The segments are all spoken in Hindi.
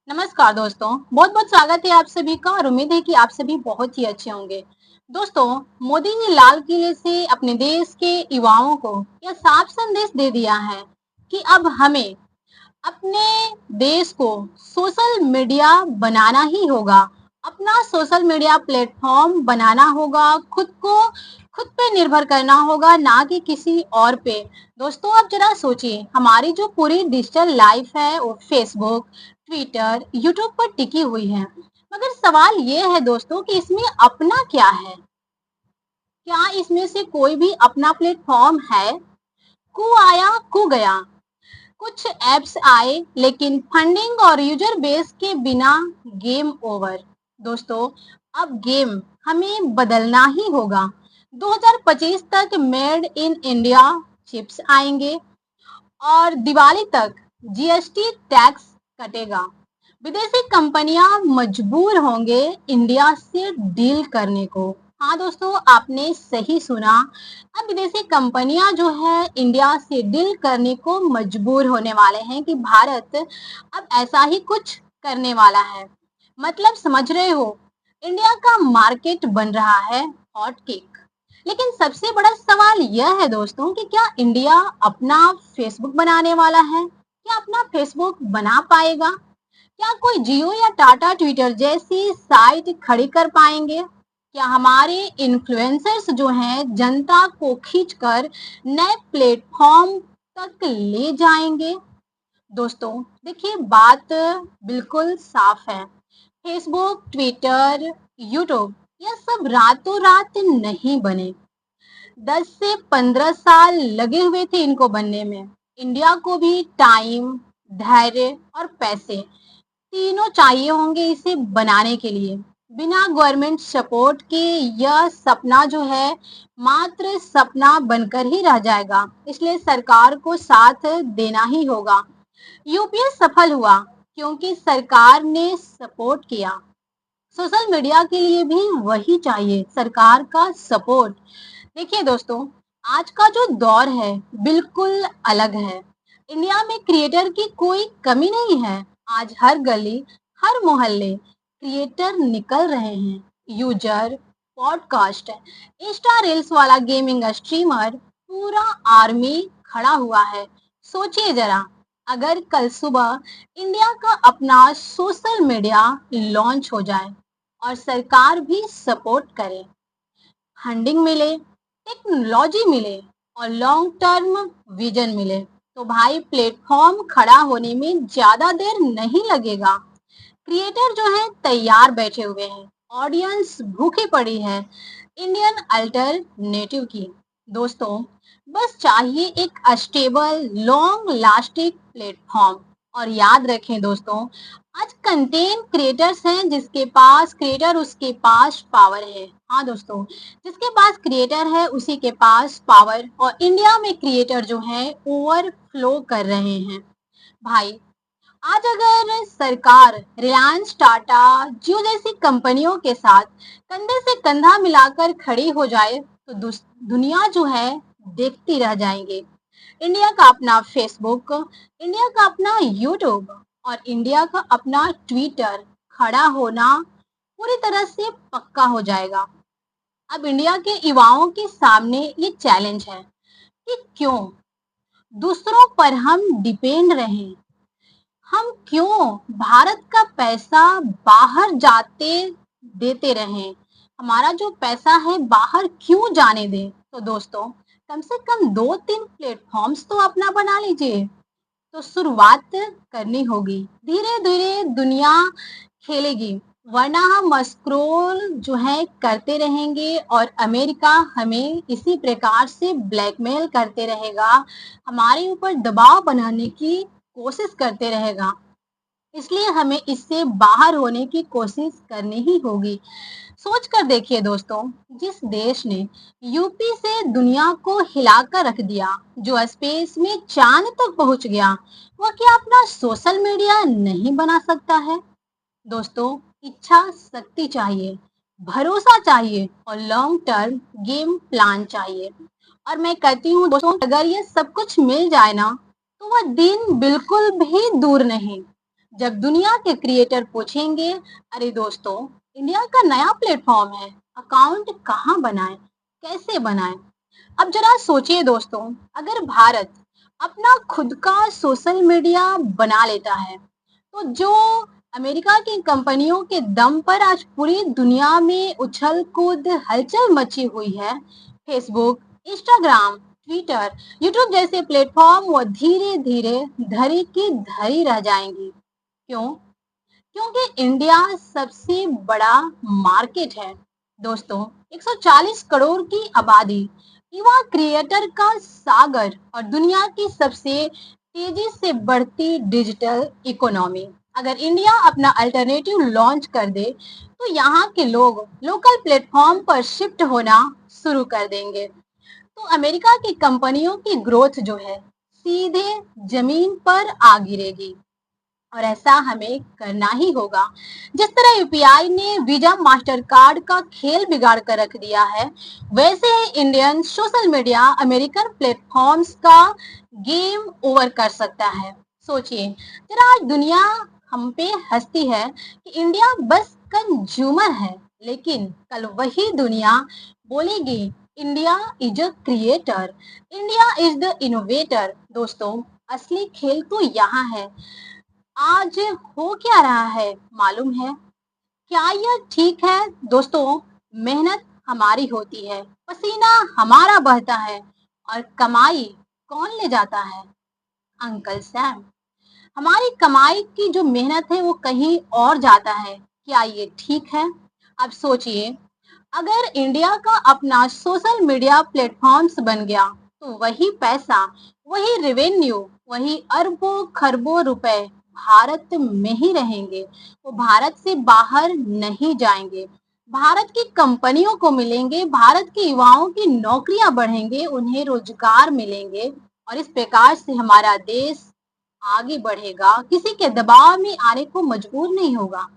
नमस्कार दोस्तों, बहुत बहुत स्वागत है आप सभी का और उम्मीद है कि आप सभी बहुत ही अच्छे होंगे। दोस्तों, मोदी ने लाल किले से अपने देश के युवाओं को यह साफ संदेश दे दिया है कि अब हमें अपने देश को सोशल मीडिया बनाना ही होगा। अपना सोशल मीडिया प्लेटफॉर्म बनाना होगा, खुद पे निर्भर करना होगा, ना कि किसी और पे। दोस्तों, आप जरा सोचिए, हमारी जो पूरी डिजिटल लाइफ है वो फेसबुक, ट्विटर, यूट्यूब पर टिकी हुई है। मगर सवाल ये है दोस्तों कि इसमें अपना क्या है? क्या इसमें से कोई भी अपना प्लेटफॉर्म है? कू आया, कू गया। कुछ ऐप्स आए लेकिन फंडिंग और यूजर बेस के बिना गेम ओवर। दोस्तों, अब गेम हमें बदलना ही होगा। 2025 तक मेड इन इंडिया चिप्स आएंगे और दिवाली तक जीएसटी टैक्स कटेगा। विदेशी कंपनियां मजबूर होंगे इंडिया से डील करने को। हाँ दोस्तों, आपने सही सुना। अब विदेशी कंपनियां जो है इंडिया से डील करने को मजबूर होने वाले हैं कि भारत अब ऐसा ही कुछ करने वाला है। मतलब समझ रहे हो, इंडिया का मार्केट बन रहा है हॉट केक। लेकिन सबसे बड़ा सवाल यह है दोस्तों कि क्या इंडिया अपना फेसबुक बनाने वाला है? क्या अपना फेसबुक बना पाएगा? क्या कोई जियो या टाटा ट्विटर जैसी साइट खड़ी कर पाएंगे? क्या हमारे इन्फ्लुएंसर्स जो हैं जनता को खींचकर नए प्लेटफॉर्म तक ले जाएंगे? दोस्तों, देखिए, बात बिल्कुल साफ है। फेसबुक, ट्विटर, यूट्यूब, यह सब रातों रात नहीं बने। 10 से 15 साल लगे हुए थे इनको बनने में। इंडिया को भी टाइम, धैर्य और पैसे तीनों चाहिए होंगे इसे बनाने के लिए। बिना गवर्नमेंट सपोर्ट के यह सपना जो है मात्र सपना बनकर ही रह जाएगा। इसलिए सरकार को साथ देना ही होगा। यूपीए सफल हुआ क्योंकि सरकार ने सपोर्ट किया। सोशल मीडिया के लिए भी वही चाहिए, सरकार का सपोर्ट। देखिए दोस्तों, आज का जो दौर है बिल्कुल अलग है। इंडिया में क्रिएटर की कोई कमी नहीं है। आज हर गली, हर मोहल्ले क्रिएटर निकल रहे हैं। यूजर, पॉडकास्ट, इंस्टा रील्स वाला गेमिंग स्ट्रीमर, पूरा आर्मी खड़ा हुआ है। सोचिए जरा, अगर कल सुबह इंडिया का अपना सोशल मीडिया लॉन्च हो जाए और सरकार भी सपोर्ट करे, फंडिंग मिले, टेक्नोलॉजी मिले और लॉन्ग टर्म विजन मिले, तो भाई प्लेटफॉर्म खड़ा होने में ज्यादा देर नहीं लगेगा। क्रिएटर जो है तैयार बैठे हुए हैं, ऑडियंस भूखी पड़ी है इंडियन अल्टरनेटिव की। दोस्तों, बस चाहिए एक स्टेबल लॉन्ग लास्टिंग प्लेटफॉर्म। और याद रखें दोस्तों, आज कंटेंट क्रिएटर्स हैं जिसके पास क्रिएटर उसके पास पावर है। हाँ दोस्तों, जिसके पास क्रिएटर है उसी के पास पावर। और इंडिया में क्रिएटर जो है ओवरफ्लो कर रहे हैं। भाई, आज अगर सरकार रिलायंस, टाटा, जियो जैसी कंपनियों के साथ कंधे से कंधा मिलाकर खड़ी हो जाए तो दुनिया जो है देखती रह जाएंगे। इंडिया का अपना फेसबुक, इंडिया का अपना यूट्यूब और इंडिया का अपना ट्विटर खड़ा होना पूरी तरह से पक्का हो जाएगा। अब इंडिया के युवाओं के सामने ये चैलेंज है कि क्यों दूसरों पर हम डिपेंड रहें। हम क्यों भारत का पैसा बाहर जाते देते रहें? हमारा जो पैसा है बाहर क्यों जाने दें? तो दोस्तों, कम से कम 2-3 प्लेटफॉर्म्स तो अपना बना लीजिए। तो शुरुआत करनी होगी, धीरे धीरे दुनिया खेलेगी। वरना हम स्क्रॉल जो है करते रहेंगे और अमेरिका हमें इसी प्रकार से ब्लैकमेल करते रहेगा, हमारे ऊपर दबाव बनाने की कोशिश करते रहेगा। इसलिए हमें इससे बाहर होने की कोशिश करनी ही होगी। सोच कर देखिए दोस्तों, जिस देश ने यूपी से दुनिया को हिलाकर रख दिया, जो स्पेस में चांद तक पहुंच गया, वह क्या अपना सोशल मीडिया नहीं बना सकता है? दोस्तों, इच्छा शक्ति चाहिए, भरोसा चाहिए और लॉन्ग टर्म गेम प्लान चाहिए। और मैं कहती हूँ दोस्तों, अगर ये सब कुछ मिल जाए ना, तो वह दिन बिल्कुल भी दूर नहीं। जब दुनिया के क्रिएटर पूछेंगे, अरे दोस्तों, इंडिया का नया प्लेटफॉर्म है, अकाउंट कहाँ बनाएं, कैसे बनाएं? अब जरा सोचिए दोस्तों, अगर भारत अपना खुद का सोशल मीडिया बना लेता है, तो जो अमेरिका की कंपनियों के दम पर आज पूरी दुनिया में उछल कूद हलचल मची हुई है, फेसबुक, इंस्टाग्राम, ट्विटर, यूट्यूब जैसे प्लेटफॉर्म वो धीरे धीरे धरी की धरी रह जाएंगी। क्यों? क्योंकि इंडिया सबसे बड़ा मार्केट है दोस्तों। 140 करोड़ की आबादी, युवा क्रिएटर का सागर और दुनिया की सबसे तेजी से बढ़ती डिजिटल इकोनॉमी। अगर इंडिया अपना अल्टरनेटिव लॉन्च कर दे तो यहाँ के लोग लोकल प्लेटफॉर्म पर शिफ्ट होना शुरू कर देंगे। तो अमेरिका की कंपनियों की ग्रोथ जो है सीधे जमीन पर आ गिरेगी और ऐसा हमें करना ही होगा। जिस तरह यूपीआई ने वीजा मास्टर कार्ड का खेल बिगाड़ कर रख दिया है, वैसे ही Indian social media American platforms का गेम ओवर कर सकता है। सोचिए, जरा आज दुनिया हम पे हंसती है कि इंडिया बस कंज्यूमर है, लेकिन कल वही दुनिया बोलेगी India is a creator, India is the innovator. दोस्तों, असली खेल तो यहाँ है। आज हो क्या रहा है मालूम है? क्या यह ठीक है दोस्तों? मेहनत हमारी होती है, पसीना हमारा बहता है और कमाई कौन ले जाता है? Uncle Sam. हमारी कमाई की जो मेहनत है वो कहीं और जाता है। क्या ये ठीक है? अब सोचिए, अगर इंडिया का अपना सोशल मीडिया प्लेटफॉर्म्स बन गया तो वही पैसा, वही रेवेन्यू, वही अरबों खरबों रुपए भारत में ही रहेंगे। वो भारत से बाहर नहीं जाएंगे। भारत की कंपनियों को मिलेंगे, भारत के युवाओं की नौकरियां बढ़ेंगे, उन्हें रोजगार मिलेंगे और इस प्रकार से हमारा देश आगे बढ़ेगा, किसी के दबाव में आने को मजबूर नहीं होगा।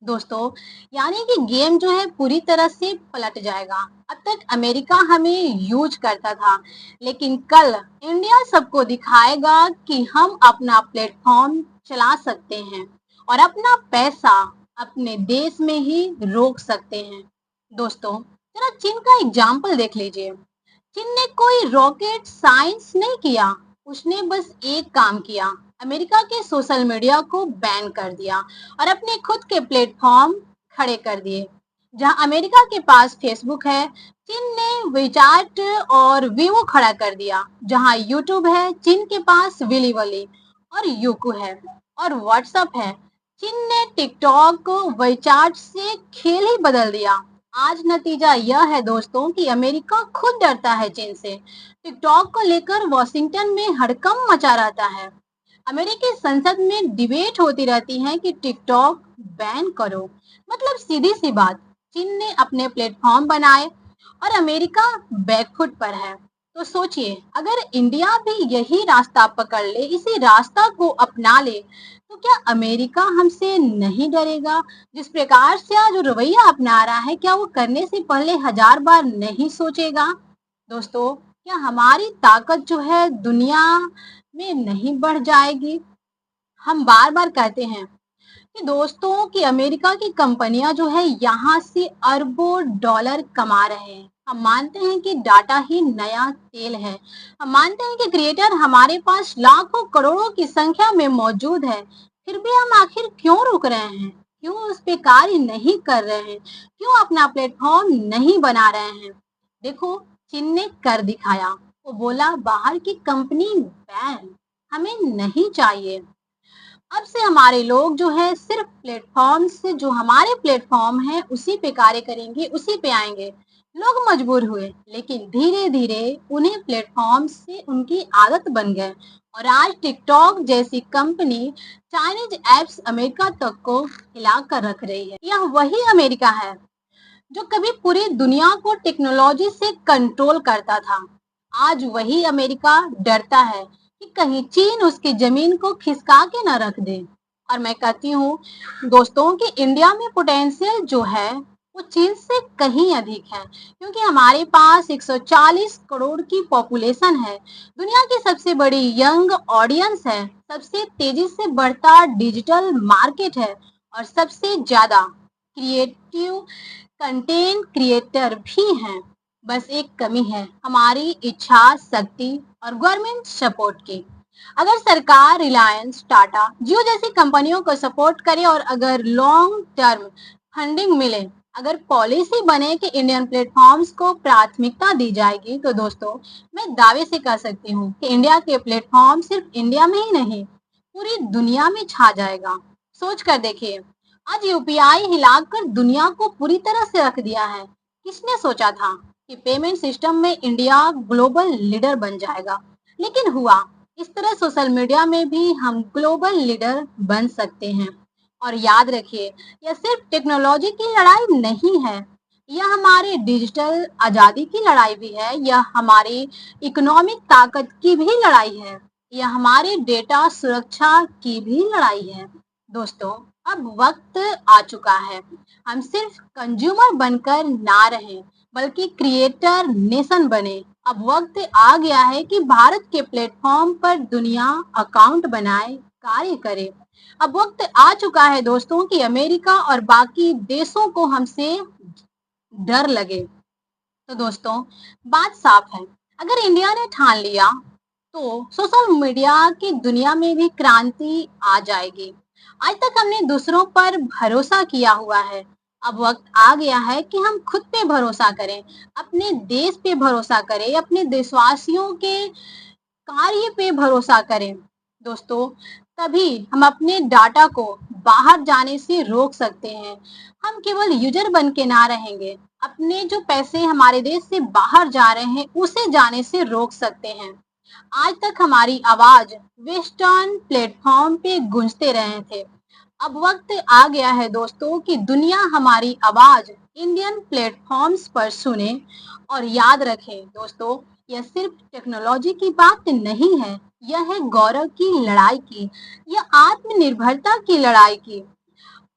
दोस्तों, यानी कि गेम जो है पूरी तरह से पलट जाएगा। अब तक अमेरिका हमें यूज करता था, लेकिन कल इंडिया सबको दिखाएगा कि हम अपना प्लेटफॉर्म चला सकते हैं और अपना पैसा अपने देश में ही रोक सकते हैं। दोस्तों, जरा चीन का एग्जाम्पल देख लीजिए। चीन ने कोई रॉकेट साइंस नहीं किया, उसने बस एक काम किया, अमेरिका के सोशल मीडिया को बैन कर दिया और अपने खुद के प्लेटफॉर्म खड़े कर दिए। जहां अमेरिका के पास फेसबुक है, चीन ने वीचैट और वीवो खड़ा कर दिया। जहां यूट्यूब है, चीन के पास विलीवली और यूकू है और व्हाट्सएप है, चीन ने टिकटॉक को वीचैट से खेल ही बदल दिया। आज नतीजा यह है दोस्तों कि अमेरिका खुद डरता है चीन से। टिकटॉक को लेकर वॉशिंगटन में हड़कंप मचा रहता है। अमेरिकी संसद में डिबेट होती रहती है कि टिकटॉक बैन करो। मतलब सीधी सी बात, चीन ने अपने प्लेटफॉर्म बनाए और अमेरिका बैकफुट पर है। तो सोचिए, अगर इंडिया भी यही रास्ता पकड़ ले, इसी रास्ता को अपना ले, तो क्या अमेरिका हमसे नहीं डरेगा? जिस प्रकार से आज रवैया अपना रहा है, क्या वो करने से पहले हजार बार नहीं सोचेगा? दोस्तों, क्या हमारी ताकत जो है दुनिया में नहीं बढ़ जाएगी? हम बार बार कहते हैं कि दोस्तों कि अमेरिका की कंपनियां जो है यहाँ से अरबों डॉलर कमा रहे हैं। हम मानते हैं कि डाटा ही नया तेल है। हम मानते हैं कि क्रिएटर हमारे पास लाखों करोड़ों की संख्या में मौजूद है। फिर भी हम आखिर क्यों रुक रहे हैं? क्यों उस पे कार्य नहीं कर रहे हैं? क्यों अपना प्लेटफॉर्म नहीं बना रहे हैं? देखो, चीन ने कर दिखाया। वो बोला बाहर की कंपनी बैन, हमें नहीं चाहिए। अब से हमारे लोग जो है सिर्फ प्लेटफॉर्म से, जो हमारे प्लेटफॉर्म है उसी पे कार्य करेंगे, उसी पे आएंगे। लोग मजबूर हुए, लेकिन धीरे धीरे उन्हें प्लेटफॉर्म से उनकी आदत बन गए और आज टिकटॉक जैसी कंपनी चाइनीज एप्स अमेरिका तक को हिला कर रख रही है। यह वही अमेरिका है जो कभी पूरी दुनिया को टेक्नोलॉजी से कंट्रोल करता था। आज वही अमेरिका डरता है कि कहीं चीन उसकी जमीन को खिसका के न रख दे। और मैं कहती हूँ दोस्तों कि इंडिया में पोटेंशियल जो है वो चीन से कहीं अधिक है, क्योंकि हमारे पास 140 करोड़ की पॉपुलेशन है, दुनिया की सबसे बड़ी यंग ऑडियंस है, सबसे तेजी से बढ़ता डिजिटल मार्केट है और सबसे ज्यादा क्रिएटिव कंटेंट क्रिएटर भी हैं। बस एक कमी है हमारी इच्छा शक्ति और गवर्नमेंट सपोर्ट की। अगर सरकार रिलायंस, टाटा, जियो जैसी कंपनियों को सपोर्ट करे और अगर लॉन्ग टर्म फंडिंग मिले, अगर पॉलिसी बने कि इंडियन प्लेटफॉर्म्स को प्राथमिकता दी जाएगी, तो दोस्तों मैं दावे से कह सकती हूँ कि इंडिया के प्लेटफॉर्म सिर्फ इंडिया में ही नहीं, पूरी दुनिया में छा जाएगा। सोच कर देखिए, आज यूपीआई हिलाकर दुनिया को पूरी तरह से रख दिया है। किसने सोचा था कि पेमेंट सिस्टम में इंडिया ग्लोबल लीडर बन जाएगा? लेकिन हुआ। इस तरह सोशल मीडिया में भी हम ग्लोबल लीडर बन सकते हैं। और याद रखिए, यह सिर्फ टेक्नोलॉजी की लड़ाई नहीं है, यह हमारे डिजिटल आजादी की लड़ाई भी है, यह हमारी इकोनॉमिक ताकत की भी लड़ाई है, यह हमारे डेटा सुरक्षा की भी लड़ाई है। दोस्तों, अब वक्त आ चुका है, हम सिर्फ कंज्यूमर बनकर ना रहें, बल्कि क्रिएटर नेशन बने। अब वक्त आ गया है कि भारत के प्लेटफॉर्म पर दुनिया अकाउंट बनाए, कार्य करे। अब वक्त आ चुका है दोस्तों कि अमेरिका और बाकी देशों को हमसे डर लगे। तो दोस्तों, बात साफ है, अगर इंडिया ने ठान लिया तो सोशल मीडिया की दुनिया में भी क्रांति आ जाएगी। आज तक हमने दूसरों पर भरोसा किया हुआ है, अब वक्त आ गया है कि हम खुद पे भरोसा करें, अपने देश पे भरोसा करें, अपने देशवासियों के कार्य पे भरोसा करें। दोस्तों, तभी हम अपने डाटा को बाहर जाने से रोक सकते हैं। हम केवल यूजर बन के ना रहेंगे, अपने जो पैसे हमारे देश से बाहर जा रहे हैं उसे जाने से रोक सकते हैं। आज तक हमारी आवाज वेस्टर्न प्लेटफॉर्म पे गूंजते रहे थे, अब वक्त आ गया है दोस्तों कि दुनिया हमारी आवाज इंडियन प्लेटफॉर्म्स पर सुने। और याद रखें दोस्तों, यह सिर्फ टेक्नोलॉजी की बात नहीं है, यह है गौरव की लड़ाई की, यह आत्मनिर्भरता की लड़ाई की,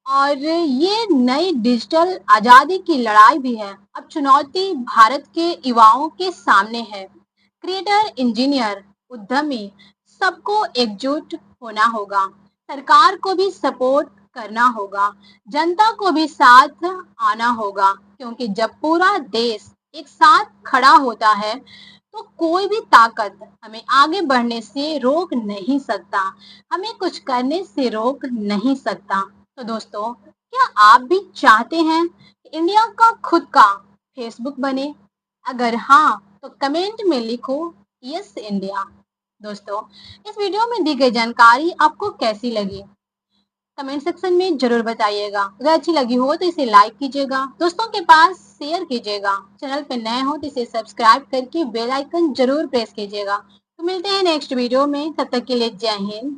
और ये नई डिजिटल आजादी की लड़ाई भी है। अब चुनौती भारत के युवाओं के सामने है। क्रिएटर, इंजीनियर, उद्यमी, सबको एकजुट होना होगा। सरकार को भी सपोर्ट करना होगा, जनता को भी साथ आना होगा, क्योंकि जब पूरा देश एक साथ खड़ा होता है तो कोई भी ताकत हमें आगे बढ़ने से रोक नहीं सकता, हमें कुछ करने से रोक नहीं सकता। तो दोस्तों, क्या आप भी चाहते हैं कि इंडिया का खुद का फेसबुक बने? अगर हाँ, तो कमेंट में लिखो यस इंडिया। दोस्तों, इस वीडियो में दी गई जानकारी आपको कैसी लगी? कमेंट सेक्शन में जरूर बताइएगा। अगर अच्छी लगी हो तो इसे लाइक कीजिएगा, दोस्तों के पास शेयर कीजिएगा, चैनल पे नए हो तो इसे सब्सक्राइब करके बेल आइकन जरूर प्रेस कीजिएगा। तो मिलते हैं नेक्स्ट वीडियो में, तब तक के लिए जय हिंद।